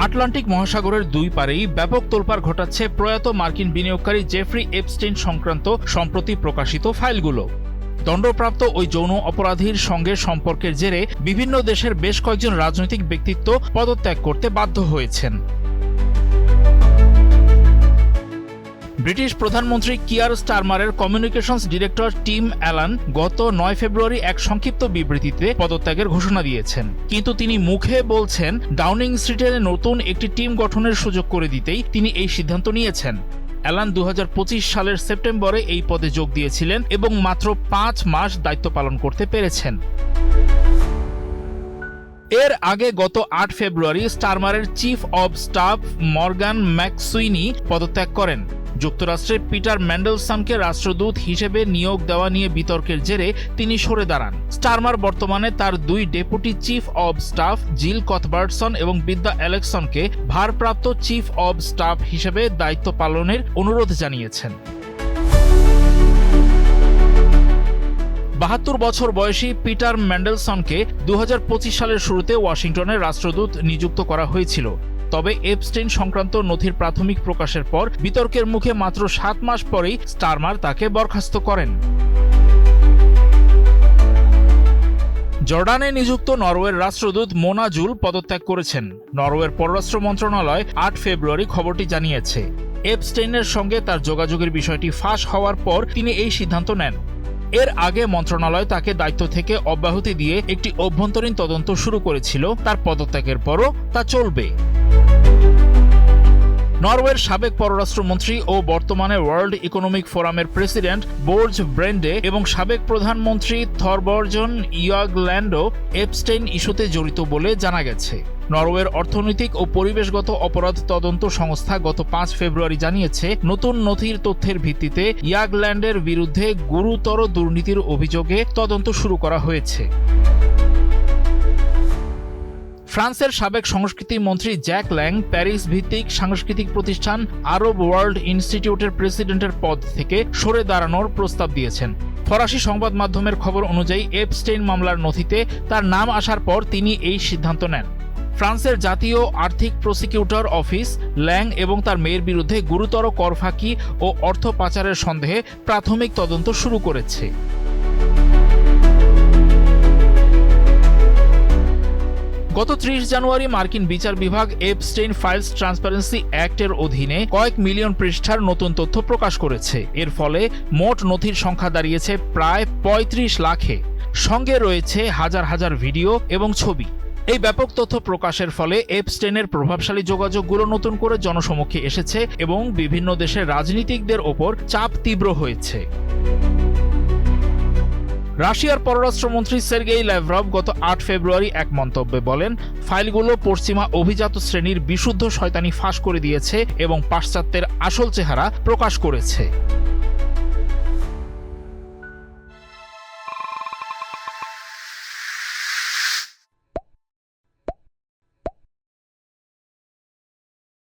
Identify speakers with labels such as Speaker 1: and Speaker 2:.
Speaker 1: Atlantic মহাসাগরের দুই পারেই ব্যাপক তোলপাড় ঘটাচ্ছে প্রয়াত মার্কিন বিনিয়োগকারী জেফ্রি এপস্টেইন সংক্রান্ত সম্প্রতি প্রকাশিত ফাইলগুলো। দণ্ডপ্রাপ্ত ওই যৌন অপরাধীর সঙ্গে সম্পর্কের জেরে বিভিন্ন দেশের বেশ কয়েকজন রাজনৈতিক ব্যক্তিত্ব পদত্যাগ করতে বাধ্য হয়েছেন। ব্রিটিশ প্রধানমন্ত্রী কিয়ার স্টারমারের কমিউনিকেশনস ডিরেক্টর টিম অ্যালান গত 9 ফেব্রুয়ারি এক সংক্ষিপ্ত বিবৃতিতে পদত্যাগের ঘোষণা দিয়েছেন, কিন্তু তিনি মুখে বলছেন ডাউনিং স্ট্রিটে নতুন একটি টিম গঠনের সুযোগ করে দিতেই তিনি এই সিদ্ধান্ত নিয়েছেন। অ্যালান 2025 সালের সেপ্টেম্বরে এই পদে যোগ দিয়েছিলেন এবং মাত্র 5 মাস দায়িত্ব পালন করতে পেরেছেন। এর আগে গত 8 ফেব্রুয়ারি স্টারমারের চিফ অব স্টাফ মর্গান ম্যাকসুইনি পদত্যাগ করেন। যুক্তরাষ্ট্রে পিটার ম্যান্ডেলসনকে রাষ্ট্রদূত হিসেবে নিয়োগ দেওয়া নিয়ে বিতর্কের জেরে তিনি সরে দাঁড়ান। স্টারমার বর্তমানে তার দুই ডেপুটি চিফ অব স্টাফ জিল কথবার্টসন এবং বিদ্যা অ্যালেক্সনকে ভারপ্রাপ্ত চিফ অব স্টাফ হিসেবে দায়িত্ব পালনের অনুরোধ জানিয়েছেন। 72 বছর বয়সী পিটার ম্যান্ডেলসনকে 2025 সালের শুরুতে ওয়াশিংটনের রাষ্ট্রদূত নিযুক্ত করা হয়েছিল। তবে এপস্টেইন সংক্রান্ত নথির প্রাথমিক প্রকাশের পর বিতর্কের মুখে মাত্র 7 মাস পরেই স্টারমার তাকে বরখাস্ত করেন। জর্ডানে নিযুক্ত নরওয়ের রাষ্ট্রদূত মোনা জুল পদত্যাগ করেছেন। নরওয়ের পররাষ্ট্র মন্ত্রণালয় 8 ফেব্রুয়ারি খবরটি জানিয়েছে। এপস্টেইনের সঙ্গে তার যোগাযোগের বিষয়টি ফাঁস হওয়ার পর তিনি এই সিদ্ধান্ত নেন। এর আগে মন্ত্রণালয় তাকে দায়িত্ব থেকে অব্যাহতি দিয়ে একটি অভ্যন্তরীণ তদন্ত শুরু করেছিল। তার পদত্যাগের পরও তা চলবে। নরওয়ের সাবেক পররাষ্ট্রমন্ত্রী ও বর্তমানে ওয়ার্ল্ড ইকোনমিক ফোরামের প্রেসিডেন্ট বোর্জ ব্রেন্ডে এবং সাবেক প্রধানমন্ত্রী থরবর্জন ইয়াগল্যান্ডও এপস্টেইন ইস্যুতে জড়িত বলে জানা গেছে। নরওয়ের অর্থনৈতিক ও পরিবেশগত অপরাধ তদন্ত সংস্থা গত 5 ফেব্রুয়ারি জানিয়েছে, নতুন নথির তথ্যের ভিত্তিতে ইয়াগল্যান্ডের বিরুদ্ধে গুরুতর দুর্নীতির অভিযোগে তদন্ত শুরু করা হয়েছে। ফ্রান্সের সাবেক সংস্কৃতি মন্ত্রী জ্যাক ল্যাং প্যারিস ভিত্তিক সাংস্কৃতিক প্রতিষ্ঠান আরব ওয়ার্ল্ড ইনস্টিটিউটের প্রেসিডেন্টের পদ থেকে সরে দাঁড়ানোর প্রস্তাব দিয়েছেন। ফরাসি সংবাদ মাধ্যমের খবর অনুযায়ী এপস্টেইন মামলার নথিতে তার নাম আসার পর তিনি এই সিদ্ধান্ত নেন। ফ্রান্সের জাতীয় আর্থিক প্রসিকিউটর অফিস ল্যাং এবং তার মেয়ের বিরুদ্ধে গুরুতর কর ফাঁকি ও অর্থ পাচারের সন্দেহে প্রাথমিক তদন্ত শুরু করেছে। গত 30 জানুয়ারি মার্কিন বিচার বিভাগ এপস্টেইন ফাইলস ট্রান্সপারেন্সি অ্যাক্টের অধীনে কয়েক মিলিয়ন পৃষ্ঠার নতুন তথ্য প্রকাশ করেছে। এর ফলে মোট নথির সংখ্যা দাঁড়িয়েছে প্রায় 35 লাখে। সঙ্গে রয়েছে হাজার হাজার ভিডিও এবং ছবি। এই ব্যাপক তথ্য প্রকাশের ফলে এপস্টেইনের প্রভাবশালী যোগাযোগগুলো নতুন করে জনসমক্ষে এসেছে এবং বিভিন্ন দেশের রাজনীতিকদের ওপর চাপ তীব্র হয়েছে। রাশিয়ার পররাষ্ট্রমন্ত্রী সের্গেই ল্যাভরভ গত 8 ফেব্রুয়ারি এক মন্তব্যে বলেন, ফাইলগুলো পশ্চিমা অভিজাত শ্রেণীর বিশুদ্ধ শয়তানি ফাঁস করে দিয়েছে এবং পাশ্চাত্যের আসল চেহারা প্রকাশ করেছে।